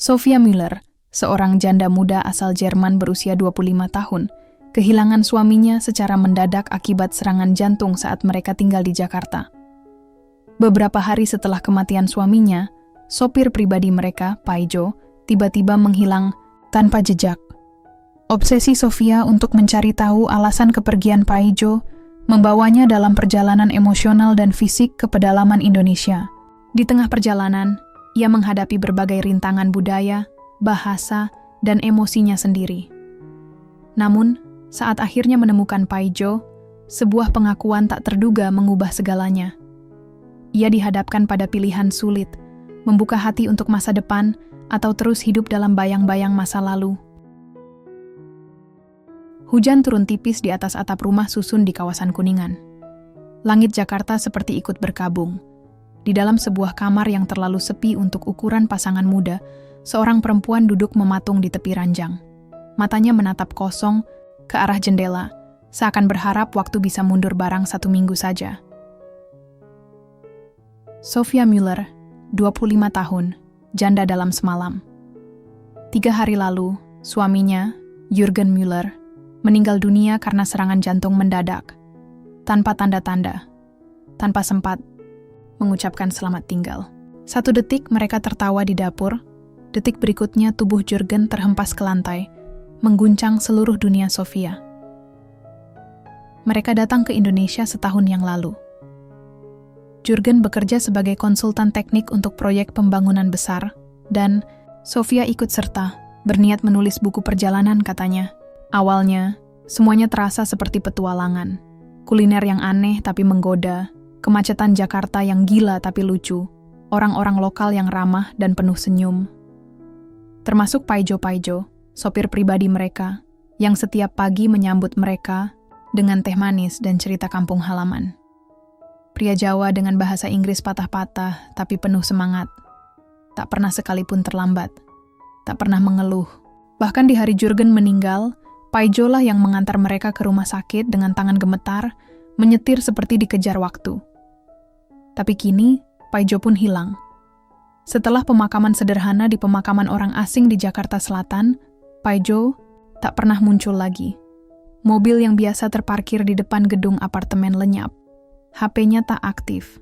Sophia Müller, seorang janda muda asal Jerman berusia 25 tahun, kehilangan suaminya secara mendadak akibat serangan jantung saat mereka tinggal di Jakarta. Beberapa hari setelah kematian suaminya, sopir pribadi mereka, Paijo, tiba-tiba menghilang tanpa jejak. Obsesi Sophia untuk mencari tahu alasan kepergian Paijo membawanya dalam perjalanan emosional dan fisik ke pedalaman Indonesia. Di tengah perjalanan, ia menghadapi berbagai rintangan budaya, bahasa, dan emosinya sendiri. Namun, saat akhirnya menemukan Paijo, sebuah pengakuan tak terduga mengubah segalanya. Ia dihadapkan pada pilihan sulit, membuka hati untuk masa depan atau terus hidup dalam bayang-bayang masa lalu. Hujan turun tipis di atas atap rumah susun di kawasan Kuningan. Langit Jakarta seperti ikut berkabung. Di dalam sebuah kamar yang terlalu sepi untuk ukuran pasangan muda, seorang perempuan duduk mematung di tepi ranjang. Matanya menatap kosong ke arah jendela, seakan berharap waktu bisa mundur barang 1 minggu saja. Sophia Müller, 25 tahun, janda dalam semalam. 3 hari lalu, suaminya, Jürgen Müller, meninggal dunia karena serangan jantung mendadak, tanpa tanda-tanda, tanpa sempat mengucapkan selamat tinggal. 1 detik mereka tertawa di dapur, detik berikutnya tubuh Jürgen terhempas ke lantai, mengguncang seluruh dunia Sophia. Mereka datang ke Indonesia setahun yang lalu. Jürgen bekerja sebagai konsultan teknik untuk proyek pembangunan besar, dan Sophia ikut serta, berniat menulis buku perjalanan katanya. Awalnya, semuanya terasa seperti petualangan. Kuliner yang aneh tapi menggoda, kemacetan Jakarta yang gila tapi lucu, orang-orang lokal yang ramah dan penuh senyum. Termasuk Paijo, sopir pribadi mereka, yang setiap pagi menyambut mereka dengan teh manis dan cerita kampung halaman. Pria Jawa dengan bahasa Inggris patah-patah tapi penuh semangat. Tak pernah sekalipun terlambat, tak pernah mengeluh. Bahkan di hari Jürgen meninggal, Paijo lah yang mengantar mereka ke rumah sakit dengan tangan gemetar, menyetir seperti dikejar waktu. Tapi kini, Paijo pun hilang. Setelah pemakaman sederhana di pemakaman orang asing di Jakarta Selatan, Paijo tak pernah muncul lagi. Mobil yang biasa terparkir di depan gedung apartemen lenyap. HP-nya tak aktif.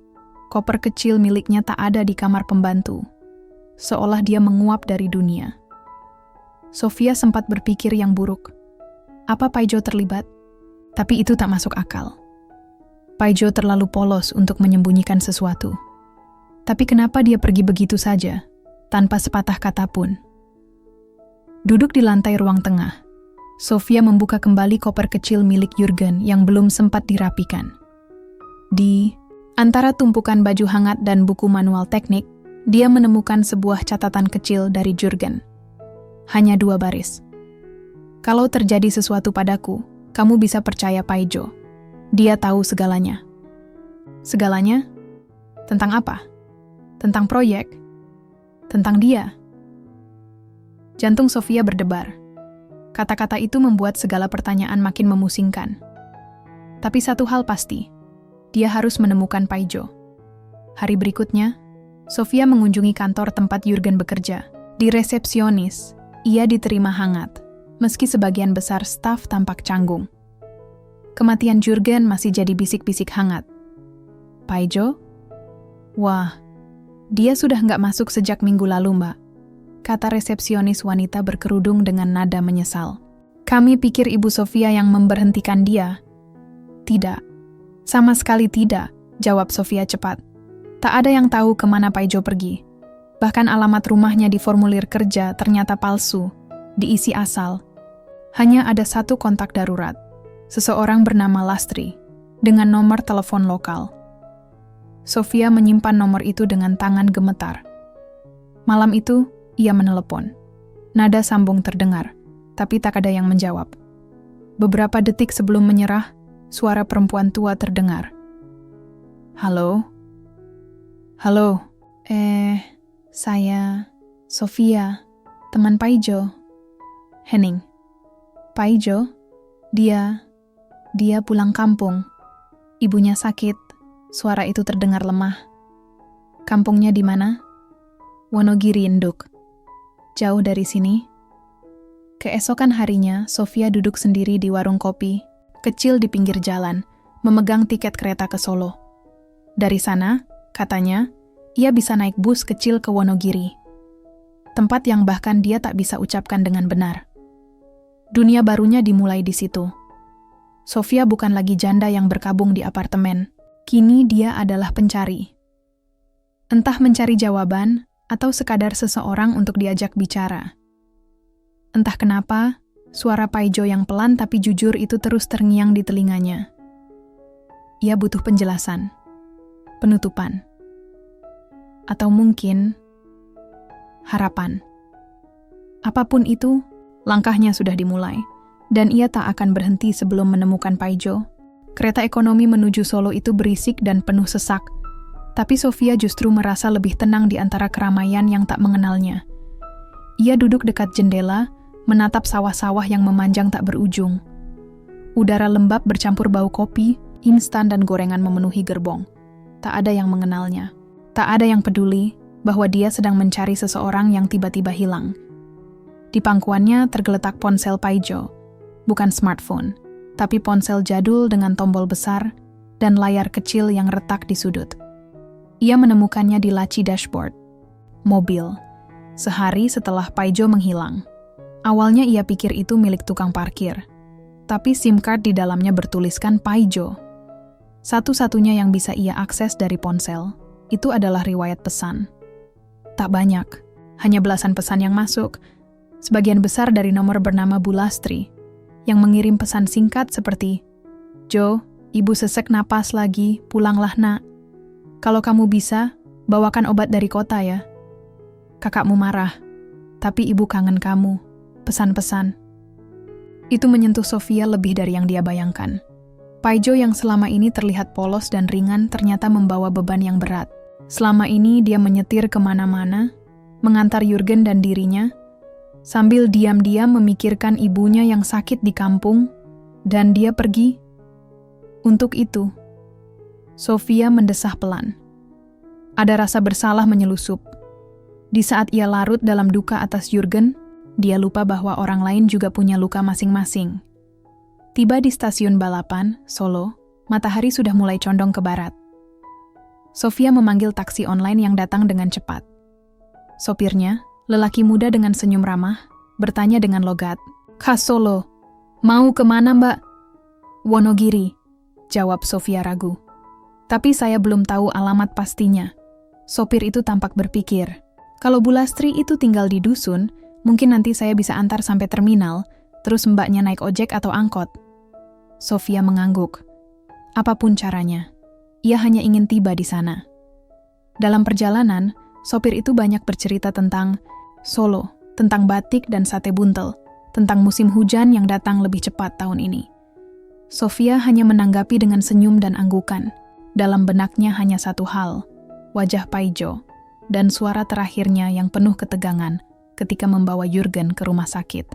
Koper kecil miliknya tak ada di kamar pembantu. Seolah dia menguap dari dunia. Sophia sempat berpikir yang buruk. Apa Paijo terlibat? Tapi itu tak masuk akal. Paijo terlalu polos untuk menyembunyikan sesuatu. Tapi kenapa dia pergi begitu saja, tanpa sepatah kata pun? Duduk di lantai ruang tengah, Sophia membuka kembali koper kecil milik Jürgen yang belum sempat dirapikan. Di antara tumpukan baju hangat dan buku manual teknik, dia menemukan sebuah catatan kecil dari Jürgen. Hanya 2 baris. Kalau terjadi sesuatu padaku, kamu bisa percaya Paijo. Dia tahu segalanya. Segalanya? Tentang apa? Tentang proyek? Tentang dia? Jantung Sophia berdebar. Kata-kata itu membuat segala pertanyaan makin memusingkan. Tapi satu hal pasti, dia harus menemukan Paijo. Hari berikutnya, Sophia mengunjungi kantor tempat Jürgen bekerja. Di resepsionis, ia diterima hangat, meski sebagian besar staf tampak canggung. Kematian Jürgen masih jadi bisik-bisik hangat. Paijo? Wah, dia sudah nggak masuk sejak minggu lalu, Mbak, kata resepsionis wanita berkerudung dengan nada menyesal. Kami pikir Ibu Sophia yang memberhentikan dia. Tidak, sama sekali tidak, jawab Sophia cepat. Tak ada yang tahu kemana Paijo pergi. Bahkan alamat rumahnya di formulir kerja ternyata palsu, diisi asal. Hanya ada 1 kontak darurat, seseorang bernama Lastri, dengan nomor telepon lokal. Sophia menyimpan nomor itu dengan tangan gemetar. Malam itu, ia menelepon. Nada sambung terdengar, tapi tak ada yang menjawab. Beberapa detik sebelum menyerah, suara perempuan tua terdengar. Halo? Halo? Saya Sophia, teman Paijo. Henning. Paijo? Dia pulang kampung. Ibunya sakit. Suara itu terdengar lemah. Kampungnya di mana? Wonogiri, Induk. jauh dari sini. Keesokan harinya, Sofia duduk sendiri di warung kopi, kecil di pinggir jalan, memegang tiket kereta ke Solo. Dari sana, katanya, ia bisa naik bus kecil ke Wonogiri. Tempat yang bahkan dia tak bisa ucapkan dengan benar. Dunia barunya dimulai di situ. Sofia bukan lagi janda yang berkabung di apartemen. Kini dia adalah pencari. Entah mencari jawaban, atau sekadar seseorang untuk diajak bicara. Entah kenapa, suara Paijo yang pelan tapi jujur itu terus terngiang di telinganya. Ia butuh penjelasan, penutupan, atau mungkin harapan. Apapun itu, langkahnya sudah dimulai, dan ia tak akan berhenti sebelum menemukan Paijo. Kereta ekonomi menuju Solo itu berisik dan penuh sesak, tapi Sofia justru merasa lebih tenang di antara keramaian yang tak mengenalnya. Ia duduk dekat jendela, menatap sawah-sawah yang memanjang tak berujung. Udara lembab bercampur bau kopi, instan dan gorengan memenuhi gerbong. Tak ada yang mengenalnya. Tak ada yang peduli bahwa dia sedang mencari seseorang yang tiba-tiba hilang. Di pangkuannya tergeletak ponsel Paijo, bukan smartphone, tapi ponsel jadul dengan tombol besar dan layar kecil yang retak di sudut. Ia menemukannya di laci dashboard mobil, sehari setelah Paijo menghilang. Awalnya ia pikir itu milik tukang parkir, tapi SIM card di dalamnya bertuliskan Paijo. Satu-satunya yang bisa ia akses dari ponsel, itu adalah riwayat pesan. Tak banyak, hanya belasan pesan yang masuk, sebagian besar dari nomor bernama Bulastri, yang mengirim pesan singkat seperti, "Jo, ibu sesek napas lagi, pulanglah nak. Kalau kamu bisa, bawakan obat dari kota ya. Kakakmu marah, tapi ibu kangen kamu." Pesan-pesan. Itu menyentuh Sofia lebih dari yang dia bayangkan. Paijo yang selama ini terlihat polos dan ringan ternyata membawa beban yang berat. Selama ini dia menyetir kemana-mana, mengantar Jurgen dan dirinya, sambil diam-diam memikirkan ibunya yang sakit di kampung, dan dia pergi. Untuk itu, Sofia mendesah pelan. Ada rasa bersalah menyelusup. Di saat ia larut dalam duka atas Jurgen, dia lupa bahwa orang lain juga punya luka masing-masing. Tiba di stasiun balapan, Solo, matahari sudah mulai condong ke barat. Sofia memanggil taksi online yang datang dengan cepat. Sopirnya, lelaki muda dengan senyum ramah, bertanya dengan logat, "Khas Solo, mau kemana mbak?" "Wonogiri," jawab Sofia ragu. "Tapi saya belum tahu alamat pastinya." Sopir itu tampak berpikir, kalau Bulastri itu tinggal di dusun, mungkin nanti saya bisa antar sampai terminal, terus mbaknya naik ojek atau angkot. Sofia mengangguk. Apapun caranya, ia hanya ingin tiba di sana. Dalam perjalanan, sopir itu banyak bercerita tentang Solo, tentang batik dan sate buntel, tentang musim hujan yang datang lebih cepat tahun ini. Sofia hanya menanggapi dengan senyum dan anggukan. Dalam benaknya hanya satu hal, wajah Paijo, dan suara terakhirnya yang penuh ketegangan ketika membawa Jurgen ke rumah sakit.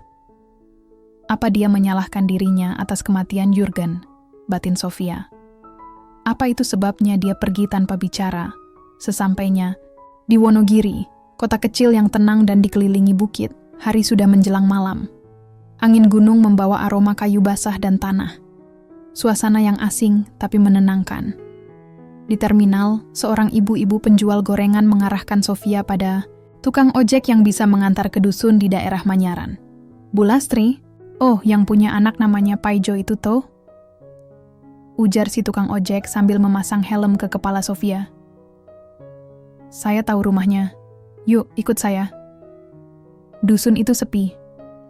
Apa dia menyalahkan dirinya atas kematian Jurgen? Batin Sofia. Apa itu sebabnya dia pergi tanpa bicara? Sesampainya di Wonogiri, kota kecil yang tenang dan dikelilingi bukit, hari sudah menjelang malam. Angin gunung membawa aroma kayu basah dan tanah. Suasana yang asing tapi menenangkan. Di terminal, seorang ibu-ibu penjual gorengan mengarahkan Sofia pada tukang ojek yang bisa mengantar ke dusun di daerah Manyaran. "Bulastri? Oh, yang punya anak namanya Paijo itu toh?" ujar si tukang ojek sambil memasang helm ke kepala Sofia. "Saya tahu rumahnya. Yuk, ikut saya." Dusun itu sepi.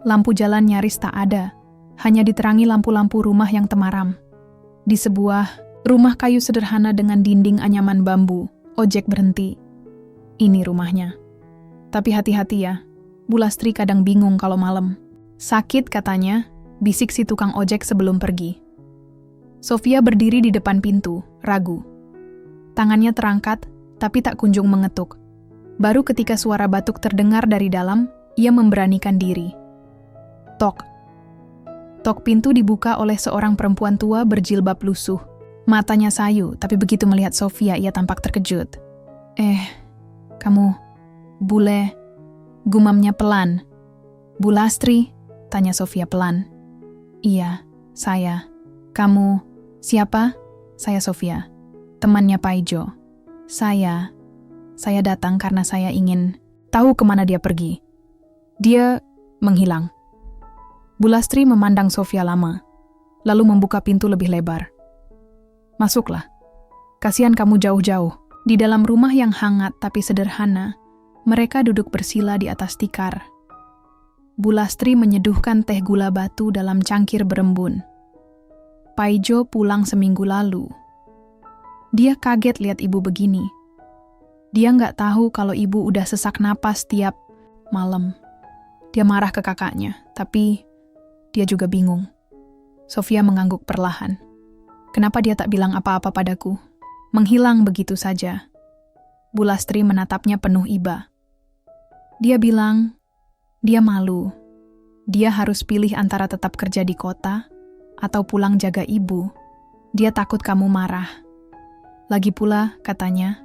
Lampu jalan nyaris tak ada. Hanya diterangi lampu-lampu rumah yang temaram. Di sebuah rumah kayu sederhana dengan dinding anyaman bambu, ojek berhenti. Ini rumahnya. Tapi hati-hati ya, Bulastri kadang bingung kalau malam. "Sakit katanya," bisik si tukang ojek sebelum pergi. Sofia berdiri di depan pintu, ragu. Tangannya terangkat, tapi tak kunjung mengetuk. Baru ketika suara batuk terdengar dari dalam, ia memberanikan diri. Tok. Tok pintu dibuka oleh seorang perempuan tua berjilbab lusuh. Matanya sayu, tapi begitu melihat Sofia ia tampak terkejut. Kamu... Gumamnya pelan. Bu Lastri, tanya Sofia pelan. Iya, saya. Kamu, siapa? Saya Sofia, temannya Paijo. Saya datang karena saya ingin tahu kemana dia pergi. Dia menghilang. Bu Lastri memandang Sofia lama, lalu membuka pintu lebih lebar. Masuklah. Kasihan kamu jauh-jauh. Di dalam rumah yang hangat tapi sederhana, mereka duduk bersila di atas tikar. Bu Lastri menyeduhkan teh gula batu dalam cangkir berembun. Paijo pulang seminggu lalu. Dia kaget lihat ibu begini. Dia nggak tahu kalau ibu udah sesak napas tiap malam. Dia marah ke kakaknya, tapi dia juga bingung. Sofia mengangguk perlahan. Kenapa dia tak bilang apa-apa padaku? Menghilang begitu saja. Bu Lastri menatapnya penuh iba. Dia bilang, dia malu. Dia harus pilih antara tetap kerja di kota atau pulang jaga ibu. Dia takut kamu marah. Lagi pula, katanya,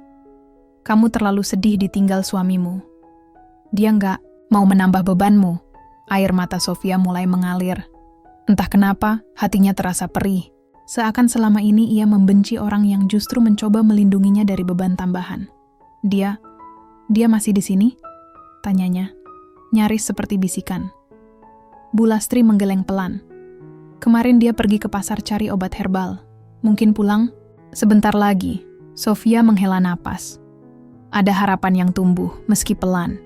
kamu terlalu sedih ditinggal suamimu. Dia nggak mau menambah bebanmu. Air mata Sofia mulai mengalir. Entah kenapa, hatinya terasa perih. Seakan selama ini ia membenci orang yang justru mencoba melindunginya dari beban tambahan. Dia masih di sini? Tanyanya, nyaris seperti bisikan. Bu Lastri menggeleng pelan. Kemarin dia pergi ke pasar cari obat herbal. Mungkin pulang? Sebentar lagi. Sofia menghela napas. Ada harapan yang tumbuh, meski pelan.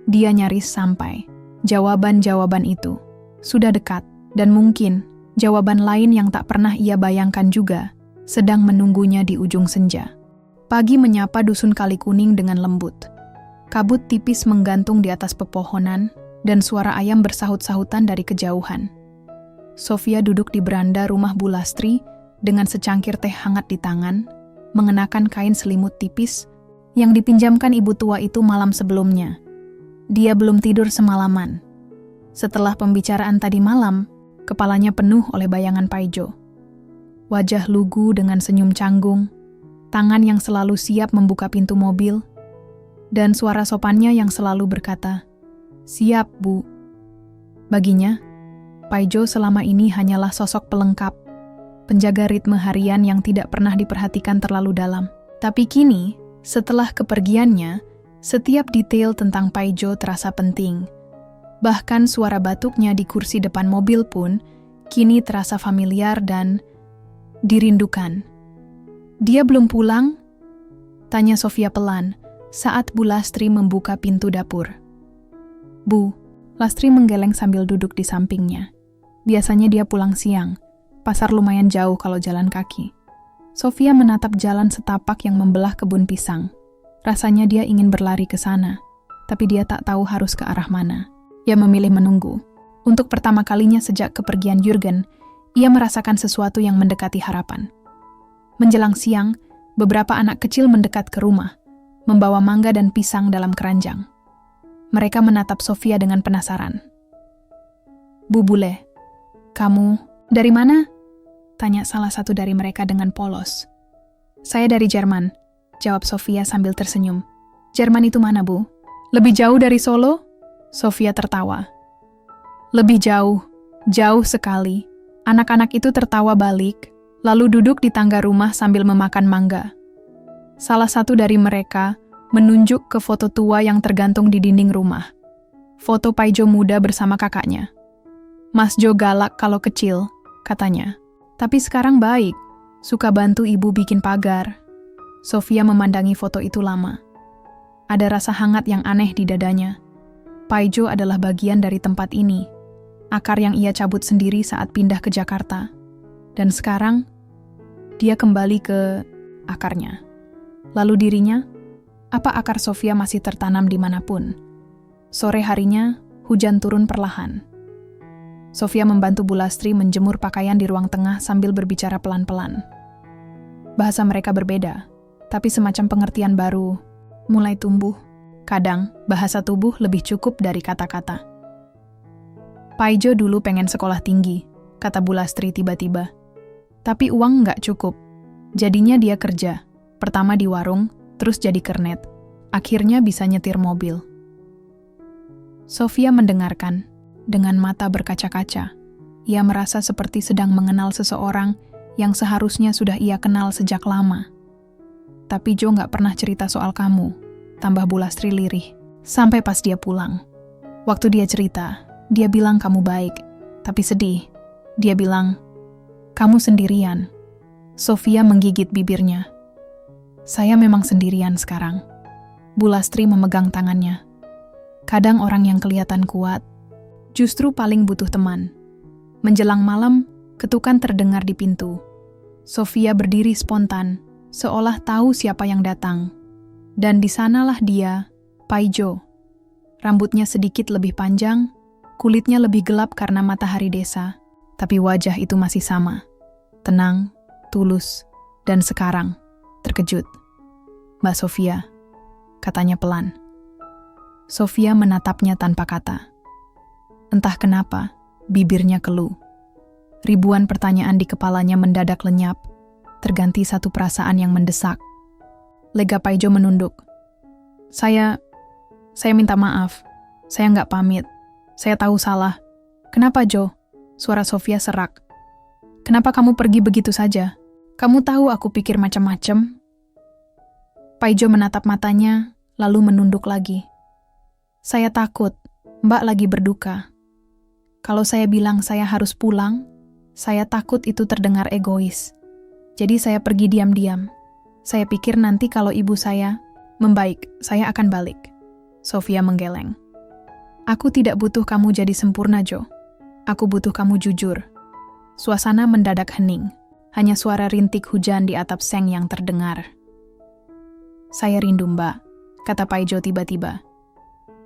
Dia nyaris sampai. Jawaban-jawaban itu sudah dekat, dan mungkin jawaban lain yang tak pernah ia bayangkan juga sedang menunggunya di ujung senja. Pagi menyapa dusun Kali Kuning dengan lembut. Kabut tipis menggantung di atas pepohonan, dan suara ayam bersahut-sahutan dari kejauhan. Sofia duduk di beranda rumah Bu Lastri dengan secangkir teh hangat di tangan, mengenakan kain selimut tipis yang dipinjamkan ibu tua itu malam sebelumnya. Dia belum tidur semalaman. Setelah pembicaraan tadi malam, kepalanya penuh oleh bayangan Paijo. Wajah lugu dengan senyum canggung, tangan yang selalu siap membuka pintu mobil, dan suara sopannya yang selalu berkata, "Siap, Bu." Baginya, Paijo selama ini hanyalah sosok pelengkap, penjaga ritme harian yang tidak pernah diperhatikan terlalu dalam. Tapi kini, setelah kepergiannya, setiap detail tentang Paijo terasa penting. Bahkan suara batuknya di kursi depan mobil pun kini terasa familiar dan dirindukan. "Dia belum pulang?" tanya Sofia pelan saat Bu Lastri membuka pintu dapur. "Bu," Lastri menggeleng sambil duduk di sampingnya. Biasanya dia pulang siang, pasar lumayan jauh kalau jalan kaki. Sofia menatap jalan setapak yang membelah kebun pisang. Rasanya dia ingin berlari ke sana, tapi dia tak tahu harus ke arah mana. Ia memilih menunggu. Untuk pertama kalinya sejak kepergian Jurgen, ia merasakan sesuatu yang mendekati harapan. Menjelang siang, beberapa anak kecil mendekat ke rumah, membawa mangga dan pisang dalam keranjang. Mereka menatap Sofia dengan penasaran. "Bu Bule, kamu dari mana?" tanya salah satu dari mereka dengan polos. "Saya dari Jerman," jawab Sofia sambil tersenyum. "Jerman itu mana, Bu?" "Lebih jauh dari Solo?" Sofia tertawa. "Lebih jauh, jauh sekali." Anak-anak itu tertawa balik, lalu duduk di tangga rumah sambil memakan mangga. Salah satu dari mereka menunjuk ke foto tua yang tergantung di dinding rumah. Foto Paijo muda bersama kakaknya. "Mas Jo galak kalau kecil," katanya. "Tapi sekarang baik, suka bantu ibu bikin pagar." Sofia memandangi foto itu lama. Ada rasa hangat yang aneh di dadanya. Paijo adalah bagian dari tempat ini, akar yang ia cabut sendiri saat pindah ke Jakarta. Dan sekarang, dia kembali ke akarnya. Lalu dirinya, apa akar Sofia masih tertanam dimanapun? Sore harinya, hujan turun perlahan. Sofia membantu Bu Lastri menjemur pakaian di ruang tengah sambil berbicara pelan-pelan. Bahasa mereka berbeda, tapi semacam pengertian baru mulai tumbuh. Kadang, bahasa tubuh lebih cukup dari kata-kata. "Paijo dulu pengen sekolah tinggi," kata Bu Lastri tiba-tiba. "Tapi uang nggak cukup. Jadinya dia kerja. Pertama di warung, terus jadi kernet. Akhirnya bisa nyetir mobil." Sofia mendengarkan, dengan mata berkaca-kaca. Ia merasa seperti sedang mengenal seseorang yang seharusnya sudah ia kenal sejak lama. Tapi Jo gak pernah cerita soal kamu, tambah Bulastri lirih. Sampai pas dia pulang. Waktu dia cerita, dia bilang kamu baik, tapi sedih. Dia bilang, kamu sendirian. Sofia menggigit bibirnya. Saya memang sendirian sekarang. Bulastri memegang tangannya. Kadang orang yang kelihatan kuat, justru paling butuh teman. Menjelang malam, ketukan terdengar di pintu. Sofia berdiri spontan, seolah tahu siapa yang datang. Dan di sanalah dia, Paijo. Rambutnya sedikit lebih panjang, kulitnya lebih gelap karena matahari desa, tapi wajah itu masih sama. Tenang, tulus, dan sekarang, terkejut. Mbak Sofia, katanya pelan. Sofia menatapnya tanpa kata. Entah kenapa, bibirnya keluh. Ribuan pertanyaan di kepalanya mendadak lenyap, terganti satu perasaan yang mendesak. Lega Paijo menunduk. Saya minta maaf. Saya nggak pamit. Saya tahu salah. Kenapa, Jo? Suara Sofia serak. Kenapa kamu pergi begitu saja? Kamu tahu aku pikir macam-macam. Paijo menatap matanya, lalu menunduk lagi. Saya takut, Mbak lagi berduka. Kalau saya bilang saya harus pulang, saya takut itu terdengar egois. Jadi saya pergi diam-diam. Saya pikir nanti kalau ibu saya membaik, saya akan balik. Sofia menggeleng. Aku tidak butuh kamu jadi sempurna, Jo. Aku butuh kamu jujur. Suasana mendadak hening. Hanya suara rintik hujan di atap seng yang terdengar. Saya rindu, Mbak, kata Paijo tiba-tiba.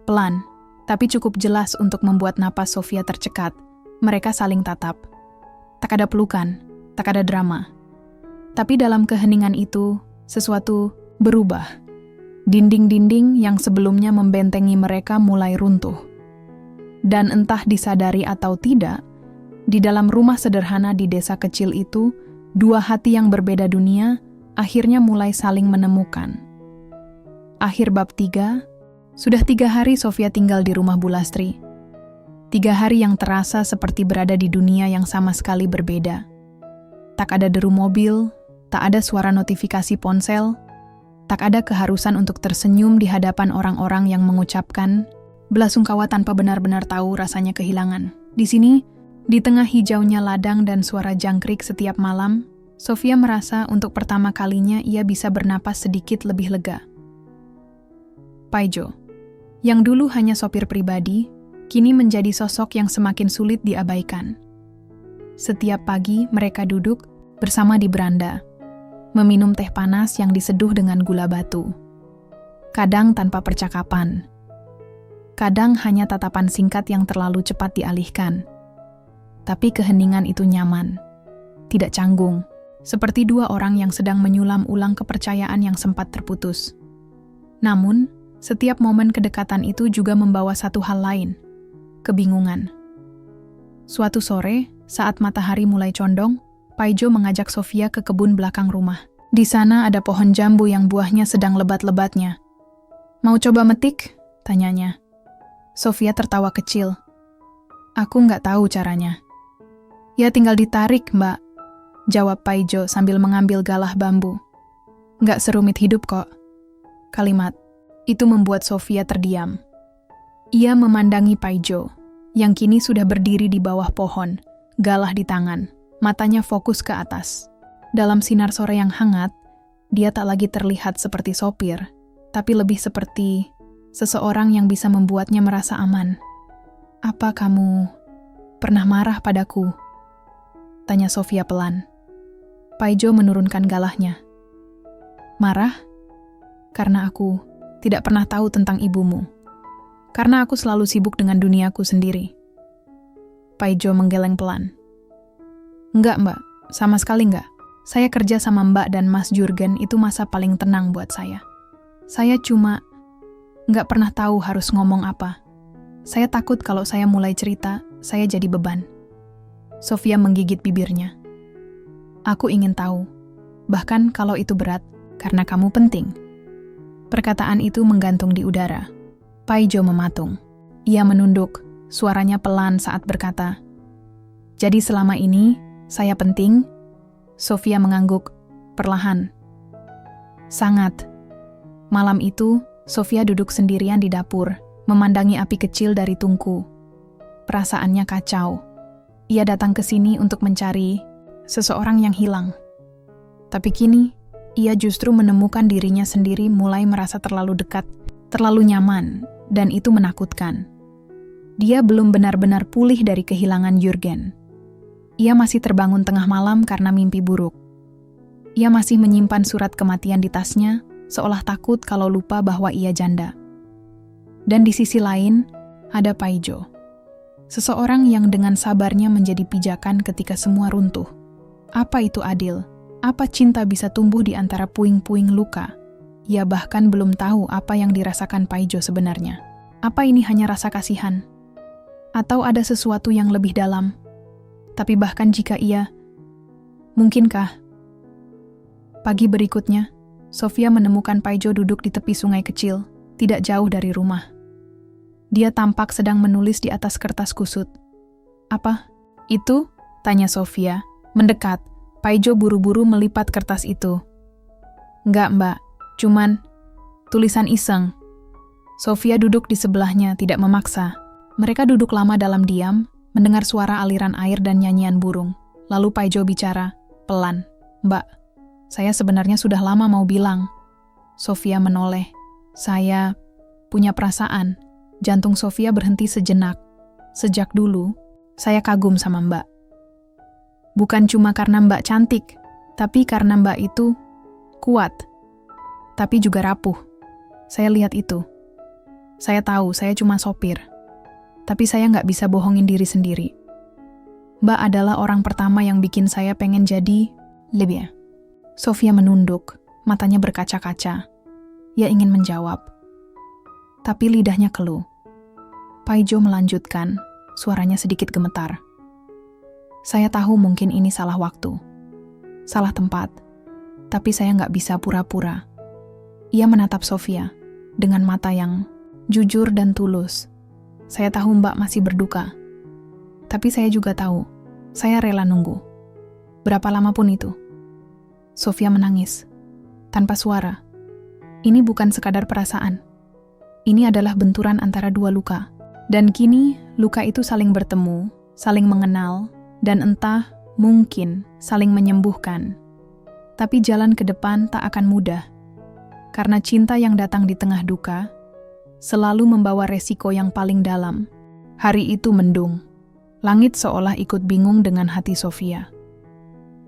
Pelan, tapi cukup jelas untuk membuat napas Sofia tercekat. Mereka saling tatap. Tak ada pelukan, tak ada drama. Tapi dalam keheningan itu, sesuatu berubah. Dinding-dinding yang sebelumnya membentengi mereka mulai runtuh. Dan entah disadari atau tidak, di dalam rumah sederhana di desa kecil itu, dua hati yang berbeda dunia akhirnya mulai saling menemukan. Akhir bab 3. Sudah 3 hari Sofia tinggal di rumah Bulastri. 3 hari yang terasa seperti berada di dunia yang sama sekali berbeda. Tak ada deru mobil, tak ada suara notifikasi ponsel, tak ada keharusan untuk tersenyum di hadapan orang-orang yang mengucapkan belasungkawa tanpa benar-benar tahu rasanya kehilangan. Di sini, di tengah hijaunya ladang dan suara jangkrik setiap malam, Sofia merasa untuk pertama kalinya ia bisa bernapas sedikit lebih lega. Paijo, yang dulu hanya sopir pribadi, kini menjadi sosok yang semakin sulit diabaikan. Setiap pagi mereka duduk bersama di beranda, meminum teh panas yang diseduh dengan gula batu. Kadang tanpa percakapan. Kadang hanya tatapan singkat yang terlalu cepat dialihkan. Tapi keheningan itu nyaman, tidak canggung, seperti dua orang yang sedang menyulam ulang kepercayaan yang sempat terputus. Namun, setiap momen kedekatan itu juga membawa satu hal lain, kebingungan. Suatu sore, saat matahari mulai condong, Paijo mengajak Sofia ke kebun belakang rumah. Di sana ada pohon jambu yang buahnya sedang lebat-lebatnya. Mau coba metik? Tanyanya. Sofia tertawa kecil. Aku nggak tahu caranya. Ya tinggal ditarik, Mbak, jawab Paijo sambil mengambil galah bambu. Nggak serumit hidup kok. Kalimat itu membuat Sofia terdiam. Ia memandangi Paijo, yang kini sudah berdiri di bawah pohon, galah di tangan, matanya fokus ke atas. Dalam sinar sore yang hangat, dia tak lagi terlihat seperti sopir, tapi lebih seperti seseorang yang bisa membuatnya merasa aman. Apa kamu pernah marah padaku? Tanya Sofia pelan. Paijo menurunkan galahnya. Marah? Karena aku tidak pernah tahu tentang ibumu. Karena aku selalu sibuk dengan duniaku sendiri. Paijo menggeleng pelan. Enggak, Mbak. Sama sekali enggak. Saya kerja sama Mbak dan Mas Jurgen itu masa paling tenang buat saya. Saya cuma enggak pernah tahu harus ngomong apa. Saya takut kalau saya mulai cerita, saya jadi beban. Sofia menggigit bibirnya. Aku ingin tahu. Bahkan kalau itu berat, karena kamu penting. Perkataan itu menggantung di udara. Paijo mematung. Ia menunduk, suaranya pelan saat berkata, "Jadi selama ini, saya penting?" Sofia mengangguk, perlahan. "Sangat." Malam itu, Sofia duduk sendirian di dapur, memandangi api kecil dari tungku. Perasaannya kacau. Ia datang ke sini untuk mencari seseorang yang hilang. Tapi kini, ia justru menemukan dirinya sendiri mulai merasa terlalu dekat, terlalu nyaman, dan itu menakutkan. Dia belum benar-benar pulih dari kehilangan Jurgen. Ia masih terbangun tengah malam karena mimpi buruk. Ia masih menyimpan surat kematian di tasnya, seolah takut kalau lupa bahwa ia janda. Dan di sisi lain, ada Paijo. Seseorang yang dengan sabarnya menjadi pijakan ketika semua runtuh. Apa itu adil? Apa cinta bisa tumbuh di antara puing-puing luka? Ia bahkan belum tahu apa yang dirasakan Paijo sebenarnya. Apa ini hanya rasa kasihan? Atau ada sesuatu yang lebih dalam? Tapi bahkan jika iya, mungkinkah? Pagi berikutnya, Sofia menemukan Paijo duduk di tepi sungai kecil, tidak jauh dari rumah. Dia tampak sedang menulis di atas kertas kusut. "Apa? Itu?" tanya Sofia. Mendekat, Paijo buru-buru melipat kertas itu. "Enggak, Mbak. Cuman tulisan iseng." Sofia duduk di sebelahnya, tidak memaksa. Mereka duduk lama dalam diam, mendengar suara aliran air dan nyanyian burung. Lalu Paijo bicara, pelan. "Mbak, saya sebenarnya sudah lama mau bilang." Sofia menoleh. "Saya punya perasaan." Jantung Sofia berhenti sejenak. "Sejak dulu, saya kagum sama Mbak. Bukan cuma karena Mbak cantik, tapi karena Mbak itu kuat, tapi juga rapuh. Saya lihat itu. Saya tahu saya cuma sopir, tapi saya nggak bisa bohongin diri sendiri. Mbak adalah orang pertama yang bikin saya pengen jadi lebih." Sofia menunduk, matanya berkaca-kaca. Ia ingin menjawab, tapi lidahnya keluh. Paijo melanjutkan, suaranya sedikit gemetar. "Saya tahu mungkin ini salah waktu, salah tempat, tapi saya nggak bisa pura-pura." Ia menatap Sofia dengan mata yang jujur dan tulus. "Saya tahu Mbak masih berduka, tapi saya juga tahu, saya rela nunggu. Berapa lama pun itu." Sofia menangis, tanpa suara. Ini bukan sekadar perasaan. Ini adalah benturan antara dua luka. Dan kini, luka itu saling bertemu, saling mengenal, dan entah, mungkin, saling menyembuhkan. Tapi jalan ke depan tak akan mudah. Karena cinta yang datang di tengah duka, selalu membawa resiko yang paling dalam. Hari itu mendung. Langit seolah ikut bingung dengan hati Sofia.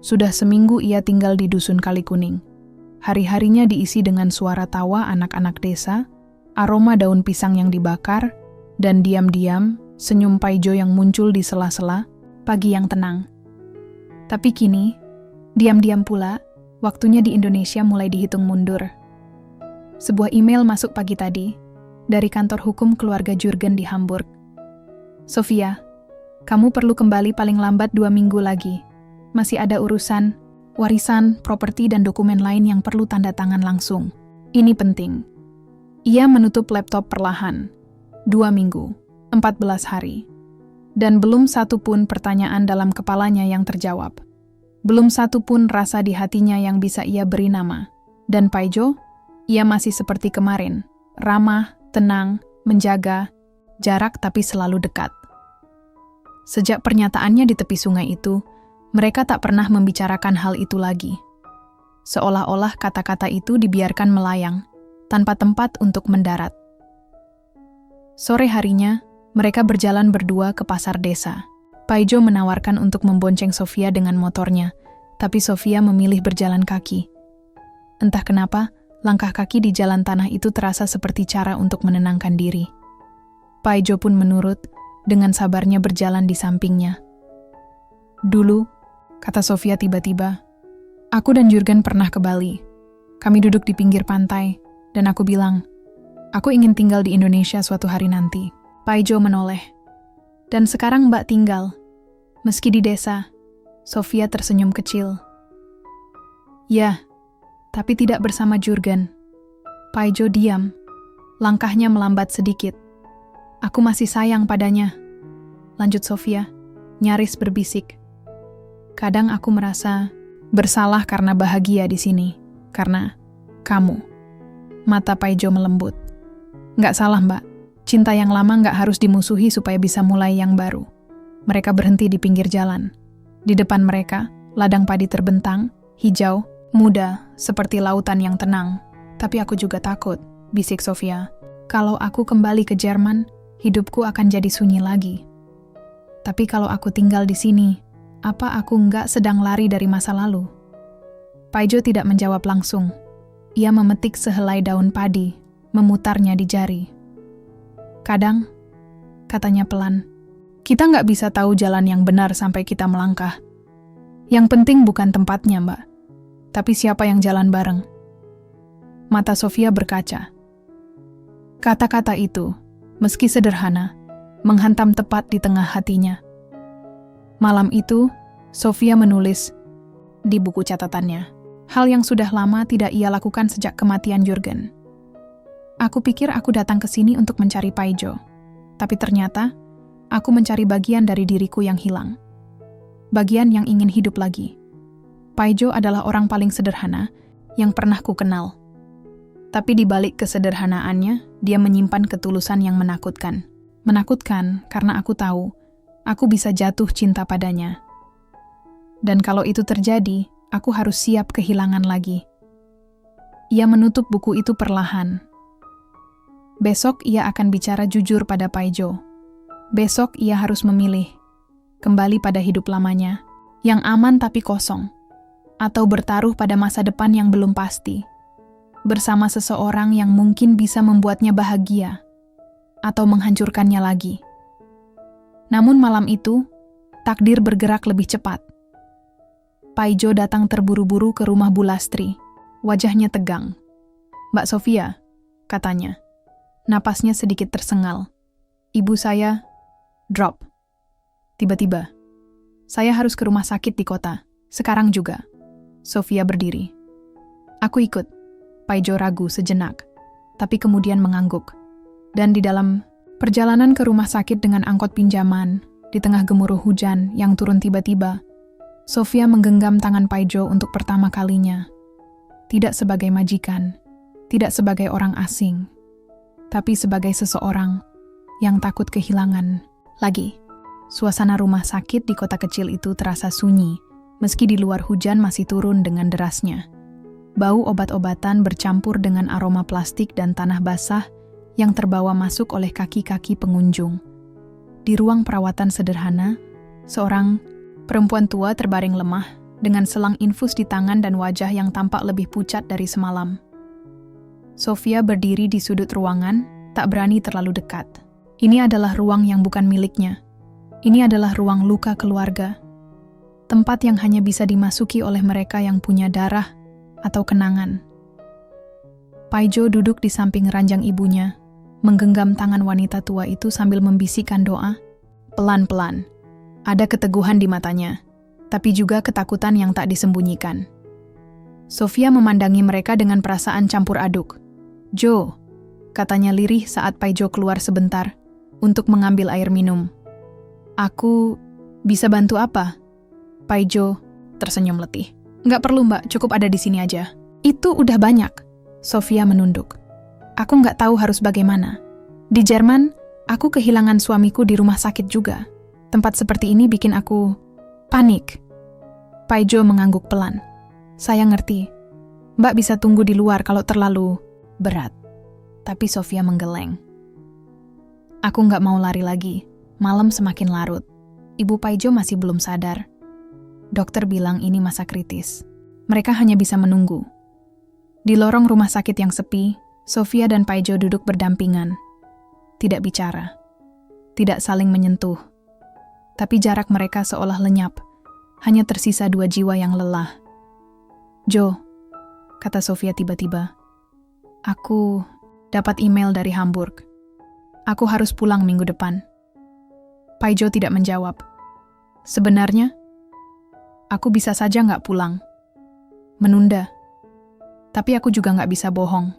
Sudah seminggu ia tinggal di Dusun Kali Kuning. Hari-harinya diisi dengan suara tawa anak-anak desa, aroma daun pisang yang dibakar, dan diam-diam senyum Paijo yang muncul di sela-sela pagi yang tenang. Tapi kini, diam-diam pula, waktunya di Indonesia mulai dihitung mundur. Sebuah email masuk pagi tadi, dari kantor hukum keluarga Jurgen di Hamburg. "Sofia, kamu perlu kembali paling lambat 2 minggu lagi. Masih ada urusan, warisan, properti, dan dokumen lain yang perlu tanda tangan langsung. Ini penting." Ia menutup laptop perlahan. 2 minggu, 14 hari. Dan belum satu pun pertanyaan dalam kepalanya yang terjawab. Belum satu pun rasa di hatinya yang bisa ia beri nama. Dan Paijo, ia masih seperti kemarin. Ramah, tenang, menjaga, jarak tapi selalu dekat. Sejak pernyataannya di tepi sungai itu, mereka tak pernah membicarakan hal itu lagi. Seolah-olah kata-kata itu dibiarkan melayang, tanpa tempat untuk mendarat. Sore harinya, mereka berjalan berdua ke pasar desa. Paijo menawarkan untuk membonceng Sofia dengan motornya, tapi Sofia memilih berjalan kaki. Entah kenapa, langkah kaki di jalan tanah itu terasa seperti cara untuk menenangkan diri. Paijo pun menurut, dengan sabarnya berjalan di sampingnya. "Dulu," kata Sofia tiba-tiba, "aku dan Jurgen pernah ke Bali. Kami duduk di pinggir pantai, dan aku bilang, aku ingin tinggal di Indonesia suatu hari nanti." Paijo menoleh. "Dan sekarang Mbak tinggal, meski di desa." Sofia tersenyum kecil. "Ya, tapi tidak bersama Jurgen." Paijo diam. Langkahnya melambat sedikit. Aku masih sayang padanya, lanjut Sofia, nyaris berbisik. Kadang aku merasa bersalah karena bahagia di sini, karena kamu. Mata Paijo melembut. Nggak salah, Mbak. Cinta yang lama nggak harus dimusuhi supaya bisa mulai yang baru. Mereka berhenti di pinggir jalan. Di depan mereka, ladang padi terbentang, hijau, muda, seperti lautan yang tenang. Tapi aku juga takut, bisik Sofia. Kalau aku kembali ke Jerman, hidupku akan jadi sunyi lagi. Tapi kalau aku tinggal di sini, apa aku nggak sedang lari dari masa lalu? Paijo tidak menjawab langsung. Ia memetik sehelai daun padi, memutarnya di jari. Kadang, katanya pelan, kita nggak bisa tahu jalan yang benar sampai kita melangkah. Yang penting bukan tempatnya, Mbak, tapi siapa yang jalan bareng. Mata Sofia berkaca. Kata-kata itu, meski sederhana, menghantam tepat di tengah hatinya. Malam itu, Sofia menulis di buku catatannya, hal yang sudah lama tidak ia lakukan sejak kematian Jurgen. Aku pikir aku datang ke sini untuk mencari Paijo, tapi ternyata aku mencari bagian dari diriku yang hilang. Bagian yang ingin hidup lagi. Paijo adalah orang paling sederhana yang pernah ku kenal. Tapi di balik kesederhanaannya, dia menyimpan ketulusan yang menakutkan. Menakutkan karena aku tahu, aku bisa jatuh cinta padanya. Dan kalau itu terjadi, aku harus siap kehilangan lagi. Ia menutup buku itu perlahan. Besok ia akan bicara jujur pada Paijo. Besok ia harus memilih. Kembali pada hidup lamanya, yang aman tapi kosong. Atau bertaruh pada masa depan yang belum pasti. Bersama seseorang yang mungkin bisa membuatnya bahagia. Atau menghancurkannya lagi. Namun malam itu, takdir bergerak lebih cepat. Paijo datang terburu-buru ke rumah Bu Lastri. Wajahnya tegang. "Mbak Sofia," katanya. Napasnya sedikit tersengal. "Ibu saya drop. Tiba-tiba. Saya harus ke rumah sakit di kota. Sekarang juga." Sofia berdiri. "Aku ikut." Paijo ragu sejenak, tapi kemudian mengangguk. Dan di dalam perjalanan ke rumah sakit dengan angkot pinjaman, di tengah gemuruh hujan yang turun tiba-tiba, Sofia menggenggam tangan Paijo untuk pertama kalinya. Tidak sebagai majikan, tidak sebagai orang asing, tapi sebagai seseorang yang takut kehilangan lagi. Suasana rumah sakit di kota kecil itu terasa sunyi, meski di luar hujan masih turun dengan derasnya. Bau obat-obatan bercampur dengan aroma plastik dan tanah basah yang terbawa masuk oleh kaki-kaki pengunjung. Di ruang perawatan sederhana, seorang perempuan tua terbaring lemah dengan selang infus di tangan dan wajah yang tampak lebih pucat dari semalam. Sofia berdiri di sudut ruangan, tak berani terlalu dekat. Ini adalah ruang yang bukan miliknya. Ini adalah ruang luka keluarga. Tempat yang hanya bisa dimasuki oleh mereka yang punya darah atau kenangan. Paijo duduk di samping ranjang ibunya, menggenggam tangan wanita tua itu sambil membisikkan doa. Pelan-pelan. Ada keteguhan di matanya, tapi juga ketakutan yang tak disembunyikan. Sofia memandangi mereka dengan perasaan campur aduk. "Jo," katanya lirih saat Paijo keluar sebentar untuk mengambil air minum. "Aku bisa bantu apa?" Paijo tersenyum letih. "Nggak perlu, Mbak, cukup ada di sini aja." "Itu udah banyak." Sofia menunduk. "Aku nggak tahu harus bagaimana. Di Jerman, aku kehilangan suamiku di rumah sakit juga. Tempat seperti ini bikin aku panik." Paijo mengangguk pelan. "Saya ngerti. Mbak bisa tunggu di luar kalau terlalu berat." Tapi Sofia menggeleng. "Aku nggak mau lari lagi. Malam semakin larut. Ibu Paijo masih belum sadar. Dokter bilang ini masa kritis. Mereka hanya bisa menunggu." Di lorong rumah sakit yang sepi, Sofia dan Paijo duduk berdampingan. Tidak bicara. Tidak saling menyentuh. Tapi jarak mereka seolah lenyap. Hanya tersisa dua jiwa yang lelah. "Jo," kata Sofia tiba-tiba. "Aku dapat email dari Hamburg. Aku harus pulang minggu depan." Paijo tidak menjawab. "Sebenarnya, aku bisa saja nggak pulang. Menunda. Tapi aku juga nggak bisa bohong.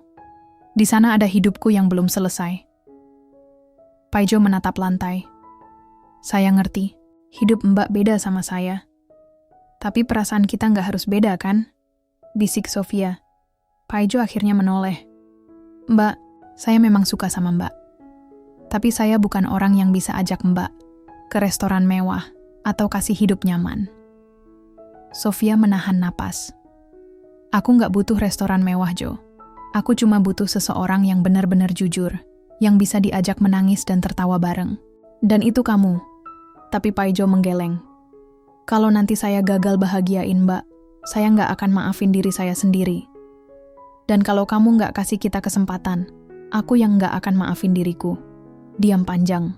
Di sana ada hidupku yang belum selesai." Paijo menatap lantai. Saya ngerti, hidup Mbak beda sama saya. Tapi perasaan kita nggak harus beda kan? Bisik Sofia. Paijo akhirnya menoleh. Mbak, saya memang suka sama Mbak. Tapi saya bukan orang yang bisa ajak Mbak ke restoran mewah atau kasih hidup nyaman. Sofia menahan napas. Aku nggak butuh restoran mewah, Jo. Aku cuma butuh seseorang yang benar-benar jujur, yang bisa diajak menangis dan tertawa bareng. Dan itu kamu. Tapi Paijo menggeleng. Kalau nanti saya gagal bahagiain Mbak, saya nggak akan maafin diri saya sendiri. Dan kalau kamu nggak kasih kita kesempatan, aku yang nggak akan maafin diriku. Diam panjang.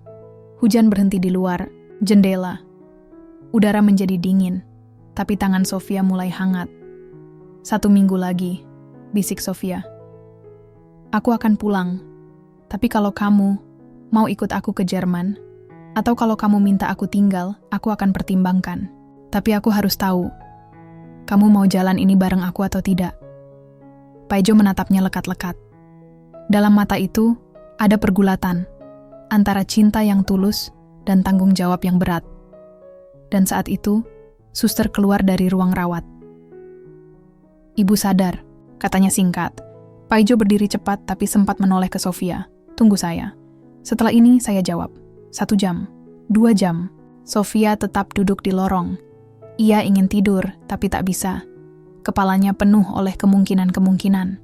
Hujan berhenti di luar, jendela. Udara menjadi dingin, tapi tangan Sofia mulai hangat. 1 minggu lagi, bisik Sofia. Aku akan pulang, tapi kalau kamu mau ikut aku ke Jerman, atau kalau kamu minta aku tinggal, aku akan pertimbangkan. Tapi aku harus tahu, kamu mau jalan ini bareng aku atau tidak. Paijo menatapnya lekat-lekat. Dalam mata itu, ada pergulatan antara cinta yang tulus dan tanggung jawab yang berat. Dan saat itu, suster keluar dari ruang rawat. Ibu sadar, katanya singkat. Paijo berdiri cepat tapi sempat menoleh ke Sofia. Tunggu saya. Setelah ini saya jawab. 1 jam, 2 jam. Sofia tetap duduk di lorong. Ia ingin tidur, tapi tak bisa. Kepalanya penuh oleh kemungkinan-kemungkinan.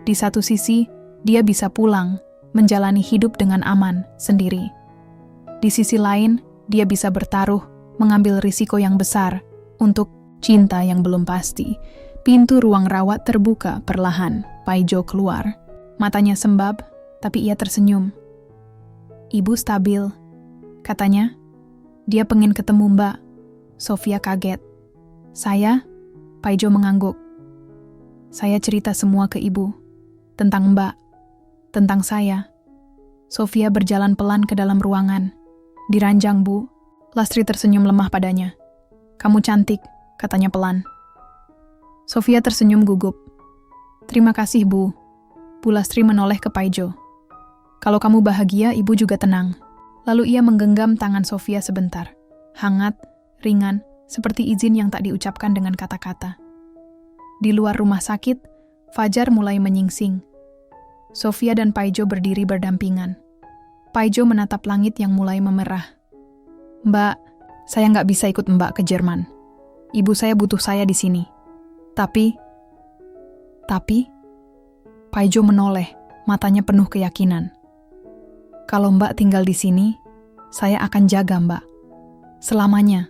Di satu sisi, dia bisa pulang, menjalani hidup dengan aman, sendiri. Di sisi lain, dia bisa bertaruh, mengambil risiko yang besar, untuk cinta yang belum pasti. Pintu ruang rawat terbuka perlahan. Paijo keluar. Matanya sembab, tapi ia tersenyum. Ibu stabil, katanya. Dia pengen ketemu Mbak. Sofia kaget. Saya? Paijo mengangguk. Saya cerita semua ke ibu. Tentang Mbak. Tentang saya. Sofia berjalan pelan ke dalam ruangan. Diranjang, Bu. Lastri tersenyum lemah padanya. Kamu cantik, katanya pelan. Sofia tersenyum gugup. Terima kasih, Bu. Bu Lastri menoleh ke Paijo. Kalau kamu bahagia, ibu juga tenang. Lalu ia menggenggam tangan Sofia sebentar. Hangat, ringan, seperti izin yang tak diucapkan dengan kata-kata. Di luar rumah sakit, fajar mulai menyingsing. Sofia dan Paijo berdiri berdampingan. Paijo menatap langit yang mulai memerah. Mbak, saya nggak bisa ikut Mbak ke Jerman. Ibu saya butuh saya di sini. Tapi, Paijo menoleh, matanya penuh keyakinan. Kalau Mbak tinggal di sini, saya akan jaga Mbak. Selamanya.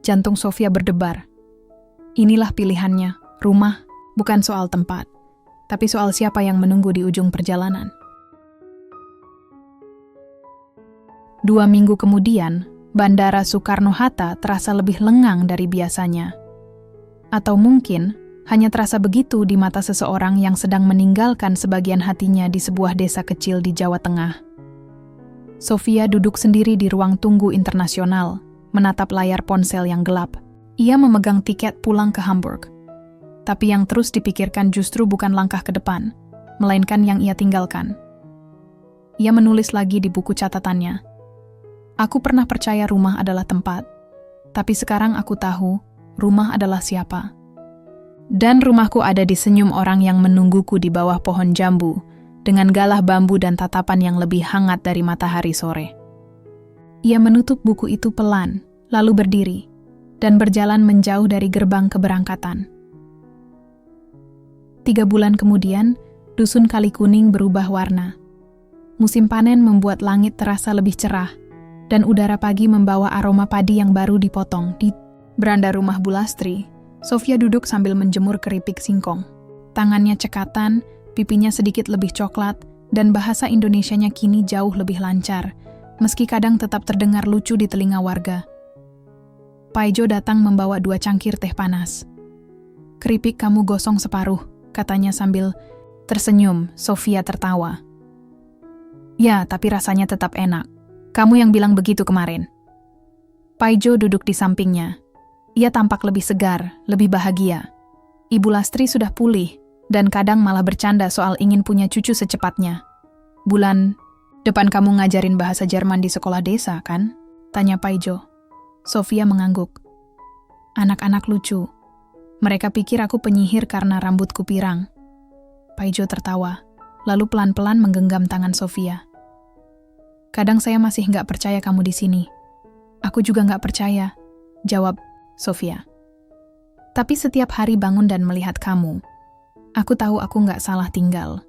Jantung Sofia berdebar. Inilah pilihannya, rumah, bukan soal tempat, tapi soal siapa yang menunggu di ujung perjalanan. 2 minggu kemudian, Bandara Soekarno-Hatta terasa lebih lengang dari biasanya. Atau mungkin, hanya terasa begitu di mata seseorang yang sedang meninggalkan sebagian hatinya di sebuah desa kecil di Jawa Tengah. Sofia duduk sendiri di ruang tunggu internasional, menatap layar ponsel yang gelap. Ia memegang tiket pulang ke Hamburg. Tapi yang terus dipikirkan justru bukan langkah ke depan, melainkan yang ia tinggalkan. Ia menulis lagi di buku catatannya. Aku pernah percaya rumah adalah tempat, tapi sekarang aku tahu rumah adalah siapa. Dan rumahku ada di senyum orang yang menungguku di bawah pohon jambu, dengan galah bambu dan tatapan yang lebih hangat dari matahari sore. Ia menutup buku itu pelan, lalu berdiri, dan berjalan menjauh dari gerbang keberangkatan. 3 bulan kemudian, dusun Kali Kuning berubah warna. Musim panen membuat langit terasa lebih cerah, dan udara pagi membawa aroma padi yang baru dipotong. Di beranda rumah Bu Lastri, Sofia duduk sambil menjemur keripik singkong. Tangannya cekatan, pipinya sedikit lebih coklat, dan bahasa Indonesianya kini jauh lebih lancar, meski kadang tetap terdengar lucu di telinga warga. Paijo datang membawa 2 cangkir teh panas. Keripik kamu gosong separuh, katanya sambil tersenyum. Sofia tertawa. Ya, tapi rasanya tetap enak. Kamu yang bilang begitu kemarin. Paijo duduk di sampingnya. Ia tampak lebih segar, lebih bahagia. Ibu Lastri sudah pulih, dan kadang malah bercanda soal ingin punya cucu secepatnya. Bulan Depan kamu ngajarin bahasa Jerman di sekolah desa, kan? Tanya Paijo. Sofia mengangguk. Anak-anak lucu. Mereka pikir aku penyihir karena rambutku pirang. Paijo tertawa, lalu pelan-pelan menggenggam tangan Sofia. Kadang saya masih nggak percaya kamu di sini. Aku juga nggak percaya, jawab Sofia. Tapi setiap hari bangun dan melihat kamu, aku tahu aku nggak salah tinggal.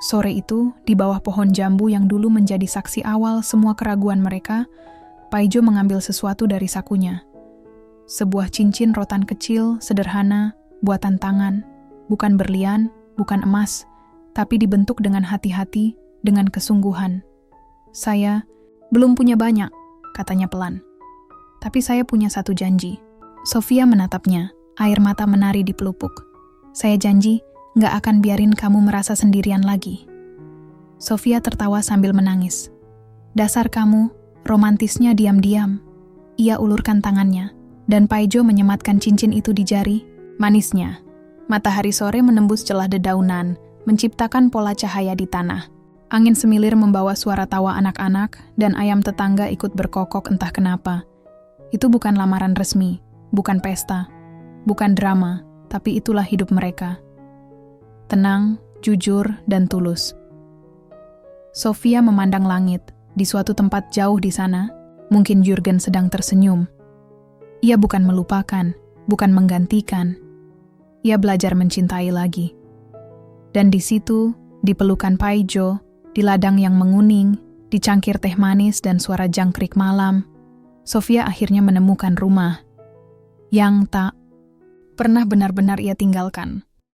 Sore itu, di bawah pohon jambu yang dulu menjadi saksi awal semua keraguan mereka, Paijo mengambil sesuatu dari sakunya. Sebuah cincin rotan kecil, sederhana, buatan tangan, bukan berlian, bukan emas, tapi dibentuk dengan hati-hati, dengan kesungguhan. Saya belum punya banyak, katanya pelan. Tapi saya punya satu janji. Sofia menatapnya, air mata menari di pelupuk. Saya janji, nggak akan biarin kamu merasa sendirian lagi. Sofia tertawa sambil menangis. Dasar kamu, romantisnya diam-diam. Ia ulurkan tangannya, dan Paijo menyematkan cincin itu di jari. Manisnya, matahari sore menembus celah dedaunan, menciptakan pola cahaya di tanah. Angin semilir membawa suara tawa anak-anak, dan ayam tetangga ikut berkokok entah kenapa. Itu bukan lamaran resmi, bukan pesta, bukan drama, tapi itulah hidup mereka. Tenang, jujur, dan tulus. Sofia memandang langit. Di suatu tempat jauh di sana, mungkin Jurgen sedang tersenyum. Ia bukan melupakan, bukan menggantikan. Ia belajar mencintai lagi. Dan di situ, di pelukan Paijo, di ladang yang menguning, di cangkir teh manis dan suara jangkrik malam, Sofia akhirnya menemukan rumah yang tak pernah benar-benar ia tinggalkan.